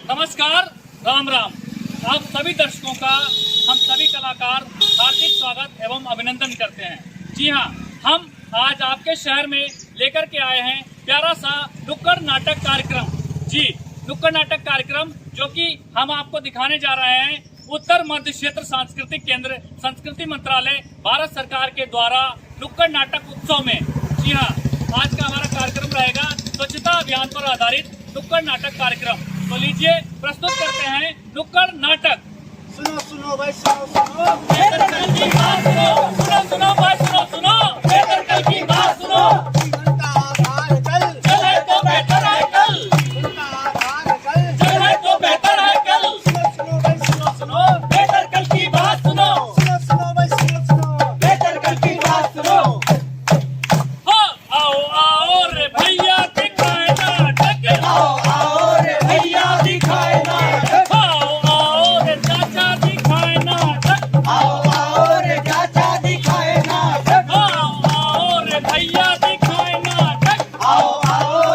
नमस्कार, राम राम। आप सभी दर्शकों का हम सभी कलाकार हार्दिक स्वागत एवं अभिनंदन करते हैं। जी हाँ, हम आज आपके शहर में लेकर के आए हैं प्यारा सा नुक्कड़ नाटक कार्यक्रम। जी, नुक्कड़ नाटक कार्यक्रम जो कि हम आपको दिखाने जा रहे हैं उत्तर मध्य क्षेत्र सांस्कृतिक केंद्र संस्कृति मंत्रालय भारत सरकार के द्वारा नुक्कड़ नाटक उत्सव में। जी हाँ, आज का हमारा कार्यक्रम रहेगा स्वच्छता अभियान पर आधारित नुक्कड़ नाटक कार्यक्रम। तो लीजिए प्रस्तुत करते हैं नुक्कड़ नाटक। सुनो सुनो भाई सुनो बेहतर कल की बात सुनो, सुनो सुनो भाई सुनो बेहतर कल की बात सुनो। जीवन का आधार जल, जल है तो बेहतर है कल, जीवन का आधार जल, जल है तो बेहतर है कल। सुनो भाई सुनो बेहतर कल की बात सुनो, सुनो भाई सुनो बेहतर कल की बात सुनो। हाँ, आओ आओ रे भैया दिखाए नाटक, आओ रे भैया दिखाए नाटक, आओ रे चाचा दिखाए नाटक, आओ रे चाचा दिखाए नाटक, आओ रे भैया दिखाए नाटक, आओ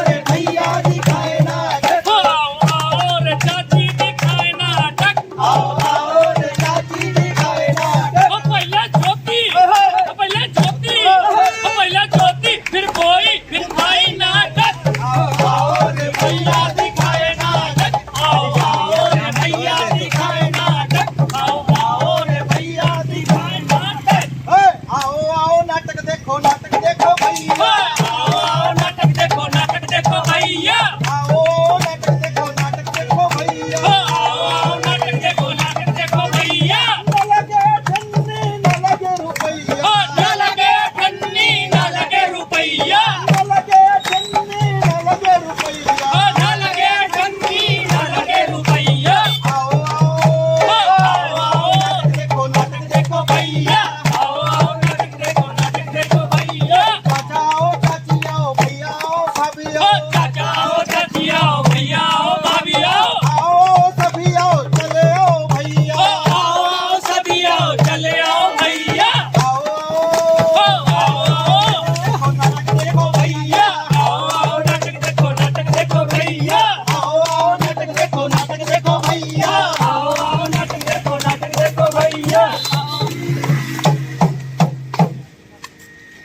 रे भैया दिखाए नाटक, आओ रे चाची दिखाए नाटक। आओ रे चाची दिखाए नाटक। पहले ज्योति फिर कोई फिर भाई नाटक। आओ रे भैया दिखाए नाटक, आओ रे भैया दिखाए नाटक, आओ रे भैया दिखाए नाटक। आओ नाटक देखो भैया, आओ नाटक देखो भैया, आओ नाटक देखो भैया, आओ नाटक देखो भैया। न लगे ठन्नी न लगे रुपैया, न लगे ठन्नी न लगे रुपैया, न लगे ठन्नी न लगे रुपैया। न लगे ठन्नी न लगे रुपैया। आओ नाटक देखो भैया, आओ नाटक देखो भैया। चाचा आओ चाची आओ भैया आओ भाभी आओ, चाचा आओ चाची आओ भैया आओ भाभी आओ, आओ सभी आओ चले आओ भैया, आओ सभी आओ चले आओ भैया। आओ नाटक देखो भैया, आओ नाटक देखो भैया, आओ नाटक देखो भैया। आओ नाटक देखो भैया।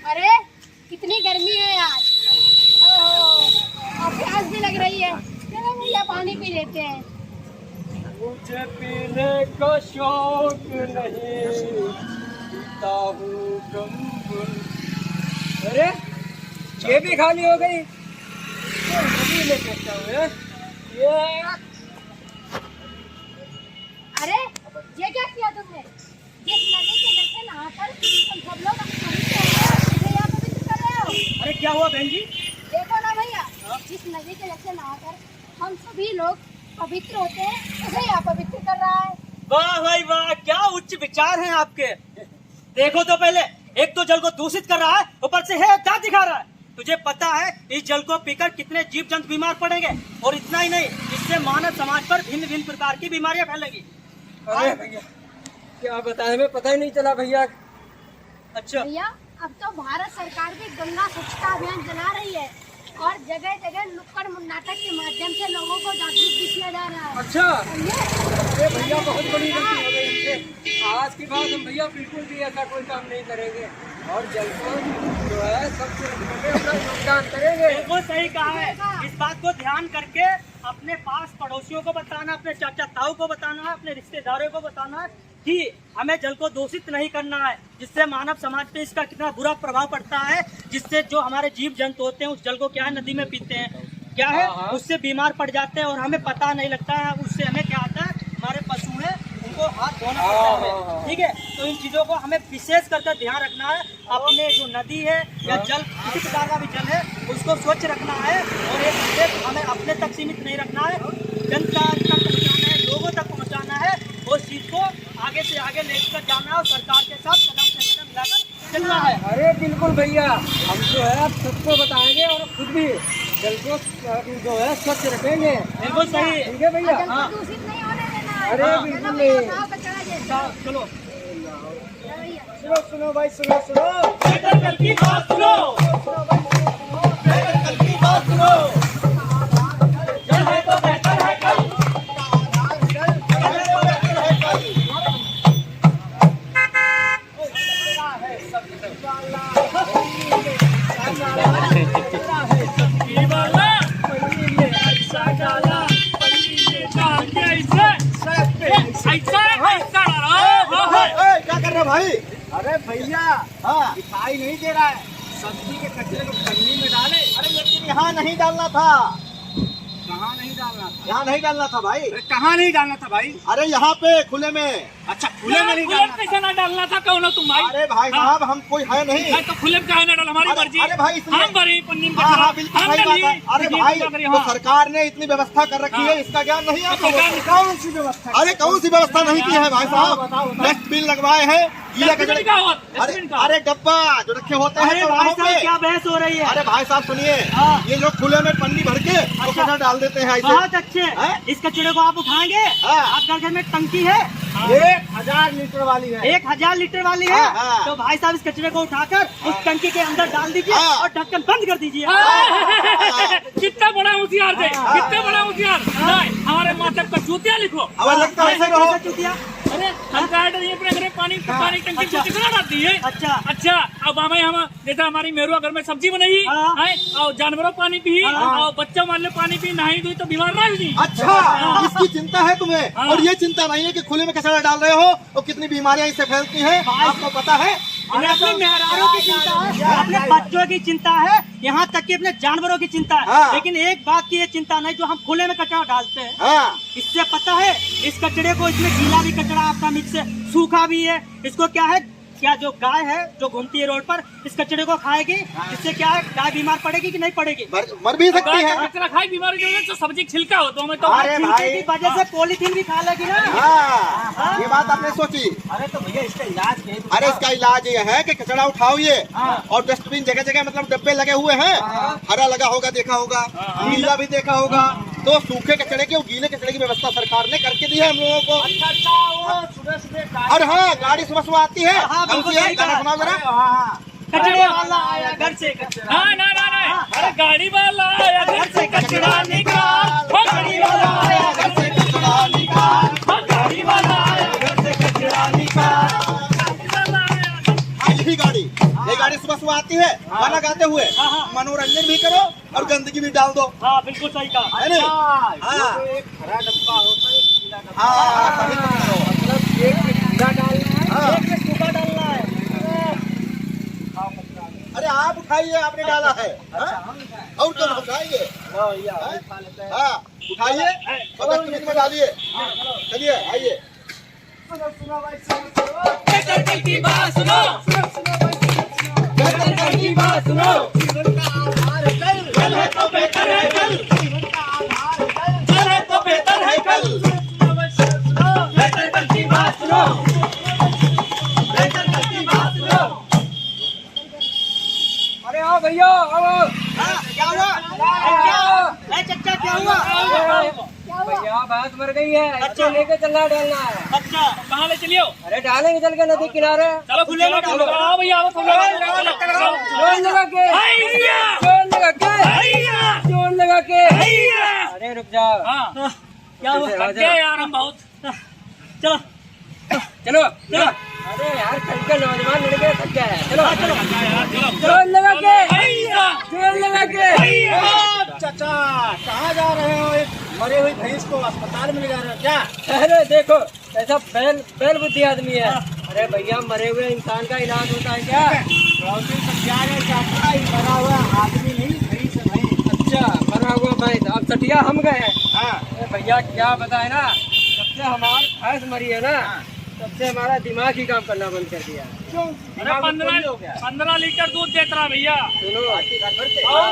अरे कितनी गर्मी है आज, और प्यास भी लग रही है। चलो भैया पानी पी लेते हैं। मुझे पीने का शौक नहीं, पीता हूँ कम। अरे ये भी खाली हो गई, ले सकता हूँ ये। अरे ये क्या किया तुमने? जिस नदी के जल से नहाकर तुम सब लोग पवित्र हो गए, मुझे यहाँ पवित्र कर रहे हो। अरे क्या हुआ बहन जी? देखो ना भैया, जिस नदी के जल से नहाकर हम सभी लोग पवित्र होते हैं, उसे यहाँ पवित्र कर रहा है। वाह भाई वाह, क्या उच्च विचार हैं आपके। देखो तो पहले, एक तो जल को दूषित कर रहा है, ऊपर से है क्या दिखा रहा है। तुझे पता है इस जल को पीकर कितने जीव जंतु बीमार पड़ेंगे, और इतना ही नहीं, इससे मानव समाज पर भिन्न भिन्न प्रकार की बीमारियां फैलेंगी। अरे भैया क्या बताएं, हमें पता ही नहीं चला भैया। अच्छा, भैया अब तो भारत सरकार भी गंगा स्वच्छता अभियान चला रही है, और जगह जगह नुक्कड़ नाटक के माध्यम से लोगों को जागरूक भी किया जा रहा है। अच्छा समझे? अरे भैया बहुत बड़ी गलती हो गई हमसे। आज के बाद हम भैया बिल्कुल भी ऐसा कोई काम नहीं करेंगे, और जल को जो है सबसे अपना योगदान करेंगे। बिल्कुल सही कहा है। इस बात को ध्यान करके अपने पास पड़ोसियों को बताना, अपने चाचा ताऊ को बताना है, अपने रिश्तेदारों को बताना है कि हमें जल को दूषित नहीं करना है, जिससे मानव समाज पे इसका कितना बुरा प्रभाव पड़ता है, जिससे जो हमारे जीव जंतु होते हैं उस जल को क्या है नदी में पीते हैं, क्या है उससे बीमार पड़ जाते हैं, और हमें पता नहीं लगता है। उससे हमें क्या आता है, हमारे पशु हैं उनको हाथ धोना पड़ता है। ठीक है, तो इन चीजों को हमें विशेष करके ध्यान रखना है। अपने जो नदी है या जल किसी प्रकार का भी जल है उसको स्वच्छ रखना है, और एक हमें अपने तक सीमित नहीं रखना है, जनता तक पहुँचाना है, लोगों तक पहुँचाना है, और इस चीज को आगे से आगे लेकर जाना है, और सरकार के साथ कदम से कदम मिलाकर चलना है। अरे बिल्कुल भैया, हम जो है अब सबको बताएंगे, और खुद भी जल को जो है स्वच्छ रखेंगे। बिल्कुल सही ठीक है भैया। जल को दूषित नहीं होने देना है। अरे चलो बिल्कुल भैया, नहीं। गाँव का चला जाए। चलो चलो भैया। सुनो भाई सुनो बेहतर कल की बात सुनो, बेहतर कल की बात सुनो। जल है तो बेहतर है कल, ऐसा डाला। क्या कर रहे हो भाई? अरे भैया, हाँ दिखाई नहीं दे रहा है, सब्जी के कचरे को पन्नी में डाले। अरे लेकिन यहाँ नहीं डालना था। कहाँ नहीं डालना था? यहाँ नहीं डालना था भाई। कहाँ नहीं डालना था भाई? अरे यहाँ पे खुले में। अच्छा, खुले में नहीं डालना कैसे ना डालना था, कहो ना तुम भाई। अरे भाई साहब, हम कोई है नहीं। भाई तो खुले में काहे ना डाल, हमारी मर्जी। अरे भाई इसलिए- हम भरी पन्नी में हाँ कचरा, बिल्कुल हम सही बात है। डाली, अरे ये भाई, क्या करें, तो हाँ। सरकार ने इतनी व्यवस्था कर रखी है, इसका ज्ञान नहीं है कौन सी व्यवस्था? अरे कौन सी व्यवस्था नहीं की है भाई साहब? डस्टबिन लगवाए हैं, गीला डस्टबिन कचरे। का हुआ, अरे डस्टबिन का। अरे डब्बा जो रखे होते हैं अरे भाई चौराहों साहब, पे। क्या बहस हो रही है? अरे भाई साहब सुनिए, हाँ। ये लोग खुले में पन्नी भर के और अच्छा। कचरा डाल देते हैं ऐसे। बहुत अच्छे। हैं? इस कचरे को आप उठाएंगे? हाँ। आपका घर में टंकी है? 1000 लीटर वाली है। 1000 लीटर वाली है? हाँ, हाँ। तो भाई साहब, इस कचरे को उठाकर उस टंकी के अंदर डाल दीजिए हाँ। और ढक्कन बंद कर दीजिए। कितना बड़ा होशियार थे, कितना बड़ा होशियार। नहीं, हमारे माथे पर चूतिया लिखो। अब लगता है ऐसे रहो। कैसे चूतिया? अरे हम कह रहे अपने घर में पानी टंकी अच्छा। कितना डालती है। अच्छा। अच्छा, अब हमें हम जैसे हमारी मेरुआ घर में सब्जी बनाई हाँ। है और जानवरों पानी पी हाँ। और बच्चों मान लो पानी पी, नहाई धोई तो बीमार ना हुई। अच्छा, इसकी चिंता है तुम्हें? हाँ। और ये चिंता नहीं है कि खुले में कचरा डाल रहे हो और कितनी बीमारियां इससे फैलती हैं, आपको पता है? इन्हें अपने मेहरारों की चिंता है, अपने बच्चों की चिंता है, यहाँ तक कि अपने जानवरों की चिंता है। हाँ। लेकिन एक बात की ये चिंता नहीं, जो हम खुले में कचरा डालते हैं, हाँ इससे पता है इस कचरे को, इसमें गीला भी कचरा आपका मिक्स है, सूखा भी है। इसको क्या है, क्या जो गाय है जो घूमती है रोड पर, इस कचरे को खाएगी, इससे क्या है, गाय बीमार पड़ेगी कि नहीं पड़ेगी? मर भी सकती है। कचरा खाई बीमारी जो है तो सब्जी छिलका हो तो हमें तो अरे छिलके भाई, की वजह से पॉलीथीन भी खा लेगी ना। हाँ ये बात आपने सोची। अरे तो भैया इसका इलाज क्या है? अरे इसका इलाज ये है कि कचरा उठाओ ये, और डस्टबिन जगह जगह मतलब डब्बे लगे हुए हैं, हरा लगा होगा, देखा होगा, नीला भी देखा होगा। तो सूखे कचरे की और गीले कचरे की व्यवस्था सरकार ने करके दी है हम लोगों को। सुबह सुबह और हाँ, गाड़ी सुबह सुबह आती है। हाँ, बिल्कुल हमसे सही गाना कहा। सुनाओ जरा। कचरे वाला आया घर से कचरा, हाँ ना अरे गाड़ी वाला आया घर से कचरा निकाल, वो गाड़ी वाला आया घर से कचरा निकाल, वो गाड़ी वाला आया घर से कचरा निकाल। यही गाड़ी, ये गाड़ी सुबह सुबह आती है, गाना गाते हुए मनोरंजन भी करो और गंदगी भी डाल दो, हाँ बिल्कुल सही कहा। है नहीं? हाँ, एक हरा डब्बा होता है, एक गीला डब्बा। हाँ सही पकड़ रहे हो। मतलब एक में गीला डालना है, हाँ। एक में सूखा डालना है। अरे आप उठाइए, आपने डाला है। हाँ? हम उठाएं। और तो हम उठाएंगे। लो भैया, हम खा लेते हैं। हाँ उठाइए और डस्टबिन में डालिए। चलिए आइए। सुनो भाई, सुनो। कचरे की बात सुनो, कचरे की बात सुनो, कल है तो बेहतर है कल, कल है तो बेहतर है कल। कचरे की बात सुनो, कचरे की बात सुनो। अरे आओ भैया, आओ। क्या हुआ? चचा क्या हुआ? क्या हुआ? भैया भैंस मर गई है, इसको लेके चलना डालना है। अच्छा, कहाँ ले चलियो? अरे डालेंगे चल के नदी किनारे। चलो खुले में डालो। आओ भैया, आओ तुम लोग। जोर लगा के, हैया! जोर लगा के, हैया! जोर लगा के। हैया! अरे रुक जाओ। हाँ, क्या हुआ? थक गए यार हम बहुत। चलो चलो चलो। अरे यार कल के नौजवान लड़के थक गए हैं। चलो चलो, चलो जोर लगा के, हैया! जोर लगा के। हैया! चाचा कहाँ जा रहे हो? एक मरे हुई भैंस को अस्पताल में ले जा रहे हो क्या? अरे देखो, ऐसा बैल बुद्धि आदमी है। अरे भैया, मरे हुए इंसान का इलाज होता है क्या? मरा हुआ आदमी नहीं, भैंस है भैंस। अच्छा, मरा हुआ भैंस। अब सटिया हम गए हैं। हाँ अरे भैया क्या बताए ना, जब से हमारी भैंस मरी है ना, तब से हमारा दिमाग ही काम करना बंद कर दिया। क्यों? अरे 15 लीटर दूध देता रहा भैया। सुनो, और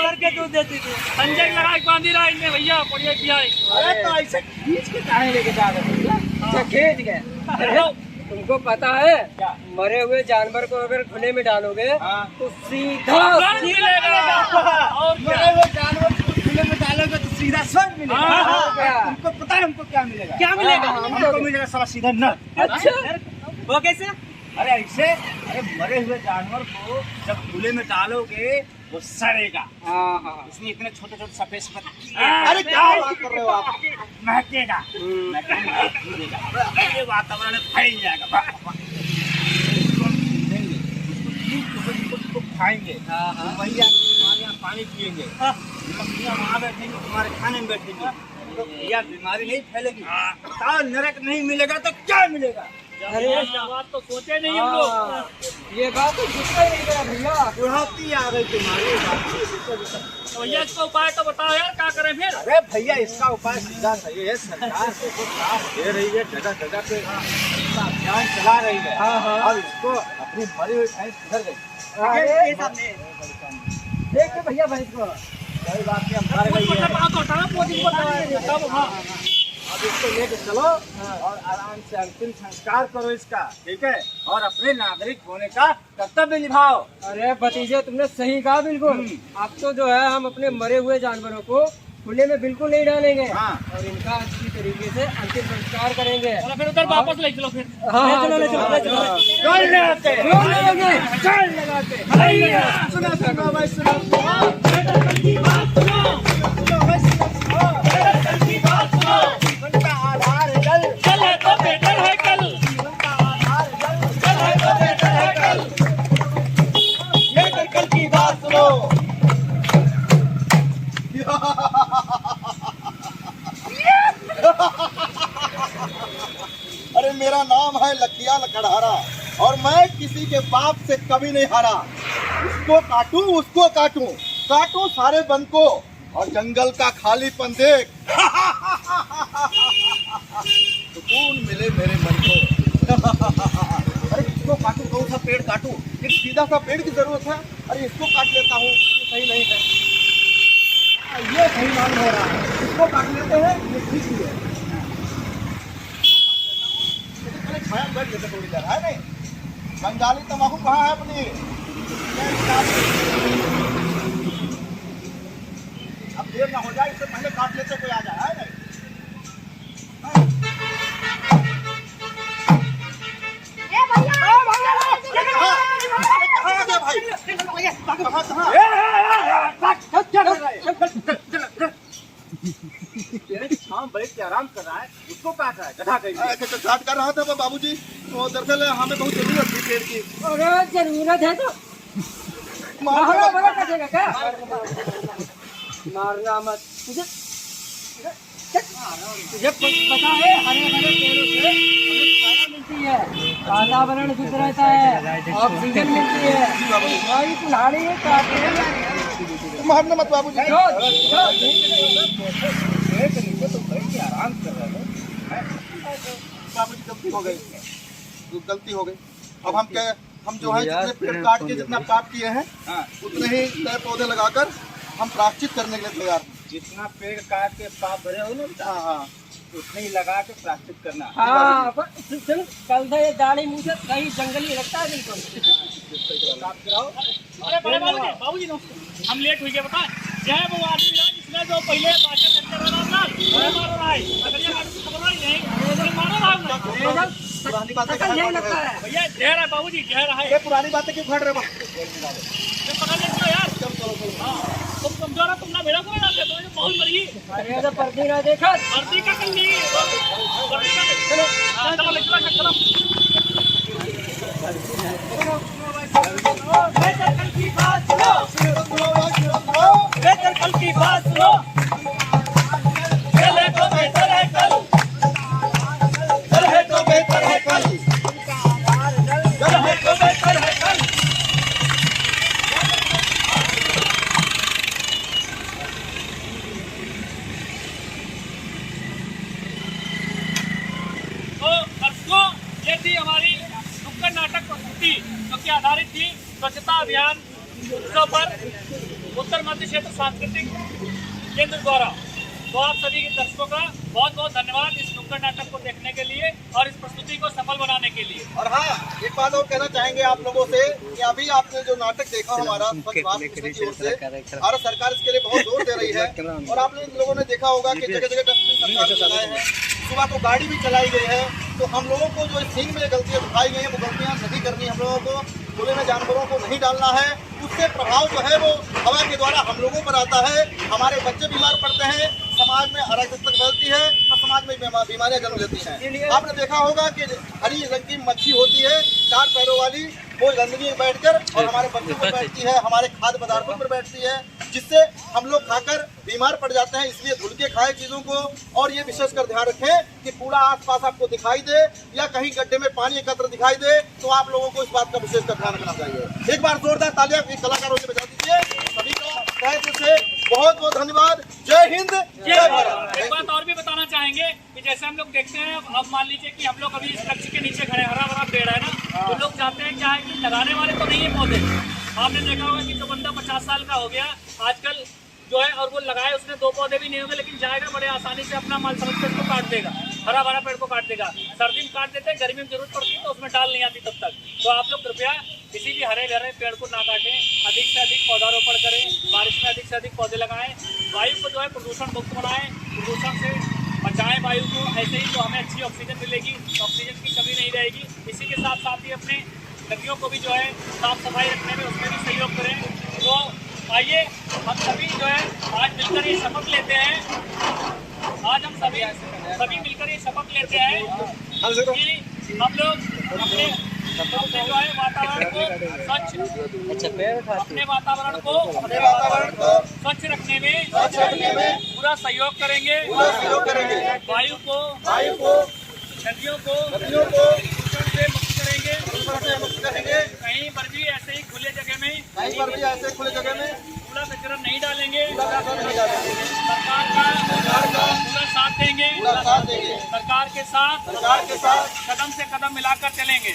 भर के दूध देती थी। संजय लगा के बांधी रहा इनने भैया, बढ़िया किया है। अरे तो ऐसे खींच के काहे लेके जा रहे भैया? अच्छा खेत गए। अरे तुमको पता है, मरे हुए जानवर को अगर खुले में डालोगे तो सीधा स्वर्ग मिलेगा। और क्या? मरे हुए जानवर को खुले में डालोगे तो सीधा स्वर्ग मिलेगा। हाँ, क्या? तुमको पता है हमको क्या मिलेगा? क्या मिलेगा? हमको मिलेगा साला सीधा नर। अच्छा, वो कैसे? अरे ऐसे, अरे मरे हुए जानवर को जब खुले में डालोगे वो सड़ेगा। हाँ हाँ। इसमें इतने छोटे छोटे सफेद सफेद। अरे क्या बात कर रहे हो आप? महकेगा, ये वातावरण फैल जाएगा। उसको खाएंगे, वही हमारे यहाँ पानी पिएंगे, मछलियाँ वहाँ बैठेंगे, तुम्हारे खाने में बैठेंगे, तो भैया बीमारी नहीं फैलेगी, नरक नहीं मिलेगा तो क्या मिलेगा? अरे ये बात तो सोचे नहीं हम लोग। ये बात तो जिसका ही नहीं करा भैया। बुढ़ापी आ गई तुम्हारी तो भैया इसका उपाय तो बताओ यार, क्या करें फिर? अरे भैया इसका उपाय सीधा सही है, सरकार देखो साथ दे रही है, जगह जगह पे इसका अभियान चला रही है। और इसको अपनी मरी हुई भैंस सुधर गई। देख के भैया भैंस को कोई बात नहीं, हम मर गई है। अब इसको लेके चलो और आराम से अंतिम संस्कार करो इसका, ठीक है? और अपने नागरिक होने का कर्तव्य निभाओ। अरे भतीजे तुमने सही कहा बिल्कुल। अब तो जो है हम अपने मरे हुए जानवरों को खुले में बिल्कुल नहीं डालेंगे। हाँ। और इनका अच्छी तरीके से अंतिम संस्कार करेंगे। चलो फिर उधर वापस ले चलो फिर। हाँ, चलो ले चलो ले चलो। जोर लगाते चल लगाते। सुनो सुनो भाई सुनो, उनका आधार जल, कल है तो बेटर है कल। उनका आधार जल, कल है तो बेटर है कल। लेकर कल की बात सुनो। अरे मेरा नाम है लखिया लकड़हारा और मैं किसी के बाप से कभी नहीं हारा। इसको काटूं उसको काटूं, काटूं सारे बन को और जंगल का खालीपन देख सुकून मिले मेरे मन को। अरे इसको काटूं, कौन सा पेड़ काटूं? एक सीधा सा पेड़ की जरूरत है। अरे इसको काट लेता हूँ, ये सही नहीं है। ये सही मालूम हो रहा है, इसको काट लेते हैं, ये ठीक ही है। लेकिन छाया बैठ लेते थोड़ी देर, है नहीं? बंगाली तंबाकू कहाँ है अपनी? अब देर ना हो जाए, इससे पहले काट लेते कोई आ जाए, है नहीं? ए भैया शाम बैठ के आराम कर रहा है, उसको काट रहा है, गधा कहीं। काट कर रहा था बाबूजी, तो दरअसल हमें बहुत जरूरत थी पेड़ की। अरे जरूरत है तो मारना क्या? मारना मत। तुझे पता है हरे भरे पेड़ों से हमें छाया मिलती है, वातावरण शुद्ध रहता है, ऑक्सीजन मिलती है। हमारी कुल्हाड़ी है मारना मत बाबूजी। आराम कर रहे हो। बाबूजी गलती हो गई, गलती हो गई। अब हम क्या, हम जो है जितने पेड़ काट के जितना काट किए हैं उतने ही पेड़ पौधे लगाकर हम प्रायश्चित करने के लिए तैयार हैं। जितना पेड़ काट के पाप भरे हो ना, हाँ उतने ही लगा के प्रायश्चित करना। हाँ सुन, कल से ये दाढ़ी मुँह से कहीं जंगली लगता है बिल्कुल। अरे बड़े बाबूजी नमस्ते। हम लेट हुई गए बताएं। यह वो आदमी रहा जिसने जो पहले बादशाह करके रहा है, अगर ये खबर नहीं मारो रहा है। पुरानी बातें लगता है भैया जहर है बाबूजी, जहर है। ये पुरानी बातें क्यों खड़ रहे हो? पकड़ लेते यार। तुम कमजोर हो, तुम ना मेरा को ना दे, तो बहुत बड़ी। अरे तो पर्दी ना देखा, भर्ती का कल नहीं, भर्ती का चलो चलो लेकर चलो। बेहतर कल की बात सुनो, बेहतर कल की बात सुनो। चले तो बेहतर है कल, कल है तो बेहतर है कल, कल है तो बेहतर है कल। तो दर्शकों, ये थी हमारी नुक्कड़ नाटक प्रस्तुति जो कि आधारित थी स्वच्छता अभियान उत्सव पर उत्तर मध्य क्षेत्र सांस्कृतिक केंद्र द्वारा। तो आप सभी के दर्शकों का बहुत बहुत धन्यवाद इस नुक्कड़ नाटक को देखने के लिए और इस प्रस्तुति को सफल बनाने के लिए। और हाँ एक बात और कहना चाहेंगे आप लोगों से कि अभी आपने जो नाटक देखा हमारा स्वच्छ भारत मिशन की ओर से, भारत सरकार इसके लिए बहुत जोर दे रही है। और आप लोगों ने देखा होगा कि जगह जगह डस्टबिन सरकार ने लगाए हैं, सुबह को गाड़ी भी चलाई गई है। तो हम लोगों को जो सींग में गलतियाँ उठाई गई हैं वो गलतियाँ नहीं करनी, हम लोगों को खुले में जानवरों को नहीं डालना है। उससे प्रभाव जो है वो हवा के द्वारा हम लोगों पर आता है, हमारे बच्चे बीमार पड़ते हैं, समाज में अराजकता फैलती है और समाज में बीमारियां जन्म लेती हैं। आपने देखा होगा कि हरी रंग की मक्खी होती है 4 पैरों वाली, वो गंदगी में बैठकर और हमारे बच्चों पर बैठती है, हमारे खाद्य पदार्थों पर बैठती है, जिससे हम लोग खाकर बीमार पड़ जाते हैं। इसलिए धुल के खाएं चीजों को। और ये विशेषकर ध्यान रखें कि कूड़ा आसपास आपको दिखाई दे या कहीं गड्ढे में पानी एकत्र दिखाई दे तो आप लोगों को इस बात का विशेषकर ध्यान रखना चाहिए। एक बार जोरदार तालियां कलाकारों से बजा दीजिए। सभी को तहे दिल से बहुत बहुत धन्यवाद। जय हिंद, जय भारत। एक बात और भी बताना चाहेंगे कि जैसे हम लोग देखते हैं, अब मान लीजिए कि हम लोग अभी इस वृक्ष के नीचे खड़े, हरा भरा पेड़ है ना, तो लोग चाहते हैं क्या है कि लगाने वाले तो नहीं है पौधे। आपने देखा होगा कि जो बंदा 50 साल का हो गया आजकल जो है, और वो लगाए उसने 2 पौधे भी नहीं होंगे, लेकिन जाएगा बड़े आसानी से अपना माल समझ पेड़ को काट देगा, हरा भरा पेड़ को काट देगा। सर्दी में काट देते हैं, गर्मी में जरूरत पड़ती है तो उसमें डाल नहीं आती तब तक। तो आप लोग कृपया किसी भी हरे भरे पेड़ को ना काटें, अधिक से अधिक पौधारोपण करें, बारिश में अधिक से अधिक पौधे लगाएं, वायु को जो है प्रदूषण मुक्त बनाएं, प्रदूषण से बचाएं वायु को। ऐसे ही तो हमें अच्छी ऑक्सीजन मिलेगी, ऑक्सीजन की कमी नहीं रहेगी। इसी के साथ साथ ही अपने नदियों को भी जो है साफ सफाई रखने में उसमें भी सहयोग करें। तो आइए हम सभी जो है आज मिलकर ये शपथ लेते हैं, आज हम सभी मिलकर ये शपथ लेते हैं कि हम लोग अपने जो है वातावरण को अपने वातावरण को स्वच्छ रखने में पूरा सहयोग करेंगे। वायु को नदियों को प्रदूषण से मुक्त करेंगे। कहीं पर भी ऐसे ही खुले जगह में कूड़ा कचरा नहीं डालेंगे। सरकार का पूरा साथ देंगे। सरकार के साथ कदम से कदम मिलाकर चलेंगे।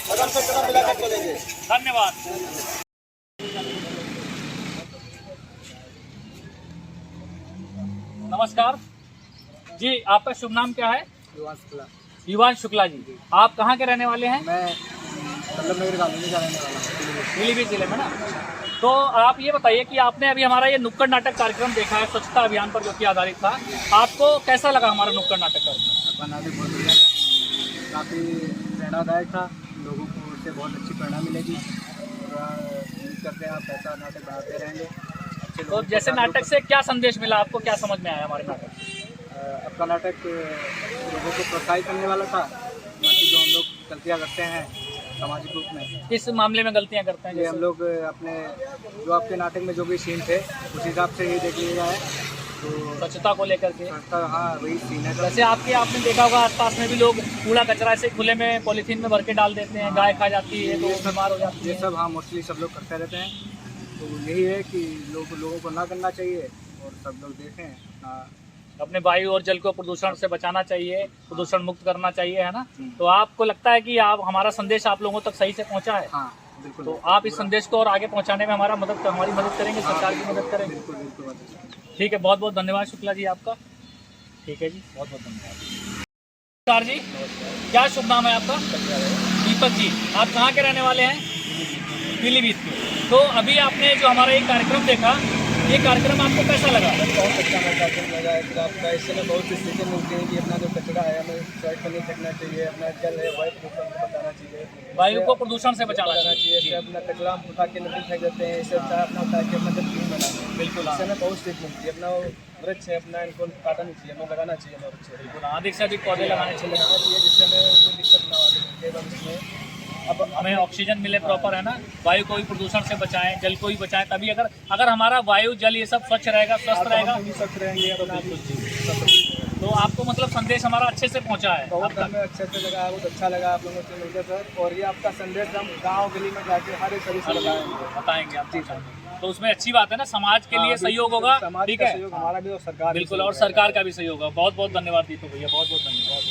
धन्यवाद। नमस्कार जी, आपका शुभ नाम क्या है? युवांश शुक्ला जी। आप कहाँ के रहने वाले हैं? मैं नगर कॉलोनी का रहने वाला हूँ, पीलीभीत जिले में ना। तो आप ये बताइए कि आपने अभी हमारा ये नुक्कड़ नाटक कार्यक्रम देखा है स्वच्छता अभियान पर, जो कि आधारित था। आपको कैसा लगा हमारा नुक्कड़ नाटक कार्यक्रम? अपना भी बहुत बढ़िया था, काफ़ी प्रेरणादायक था। लोगों को उससे बहुत अच्छी प्रेरणा मिलेगी और उम्मीद करते हैं आप ऐसा नाटक बनाते रहेंगे। तो जैसे नाटक से क्या संदेश मिला आपको, क्या समझ में आया हमारे नाटक? आपका नाटक लोगों को प्रोत्साहित करने वाला था, बाकी जो हम लोग गलतियाँ करते हैं सामाजिक रूप में, किस मामले में गलतियां करते हैं? ये हम लोग अपने जो आपके नाटक में जो भी सीन थे उस हिसाब से ही देख लिया है। तो स्वच्छता को लेकर के हाँ वही सीन है। जैसे आपने देखा होगा आसपास में भी लोग कूड़ा कचरा ऐसे खुले में पॉलीथीन में भर के डाल देते हैं, गाय खा जाती है तो बीमार हो जाती है। ये सब हाँ मोस्टली सब लोग करते रहते हैं। तो यही है कि लोगों को ना करना चाहिए और सब लोग देखें, अपने वायु और जल को प्रदूषण से बचाना चाहिए, प्रदूषण मुक्त करना चाहिए, है ना। तो आपको लगता है कि आप हमारा संदेश आप लोगों तक सही से पहुंचा है? हाँ बिल्कुल। तो आप इस संदेश को और आगे पहुंचाने में हमारी मदद करेंगे, सरकार की मदद करेंगे? बिल्कुल। ठीक है, बहुत बहुत धन्यवाद शुक्ला जी आपका। ठीक है जी, बहुत बहुत धन्यवाद। नमस्कार जी, क्या शुभ नाम है आपका? दीपक जी। आप कहाँ के रहने वाले हैं? पीलीभीत के। तो अभी आपने जो हमारा एक कार्यक्रम देखा, ये कार्यक्रम आपको कैसा लगा? बहुत अच्छा कार्यक्रम लगा है आपका। इससे हमें बहुत सी सीखें मिलती हैं कि अपना जो कचरा है हमें सड़क पर नहीं फेंकना चाहिए, अपना जल है वायु प्रदूषण को बचाना चाहिए, वायु को प्रदूषण से बचाना चाहिए। इससे अपना कचरा हम उठा के नदी फेंक देते हैं, इससे अच्छा अपना होता है कि अपना जल क्लीन बनाना। बिल्कुल, इससे हमें बहुत सीख मिलती है। अपना वृक्ष है अपना, इनको काटना नहीं चाहिए, हमें लगाना चाहिए वृक्ष। बिल्कुल, अधिक से अधिक पौधे लगाने चाहिए, जिससे हमें कोई दिक्कत ना हो। अब हमें ऑक्सीजन मिले प्रॉपर, है ना। वायु को भी प्रदूषण से बचाएं, जल को भी बचाएं, तभी अगर हमारा वायु जल ये सब स्वच्छ रहेगा, स्वस्थ रहेगा, स्वच्छ रहेंगे अपना। तो आपको मतलब संदेश हमारा अच्छे से पहुंचा है? बहुत हमें अच्छे से लगा, बहुत अच्छा लगा आप लोगों से मिलकर सर। और ये आपका संदेश हम गाँव गली में जाके हर एक सभी से बताएंगे आप। तो उसमें अच्छी बात है ना, समाज के लिए सहयोग होगा, ठीक है, हमारा भी और सरकार, बिल्कुल, और सरकार का भी सहयोग होगा। बहुत बहुत धन्यवाद दीपक भैया, बहुत बहुत धन्यवाद।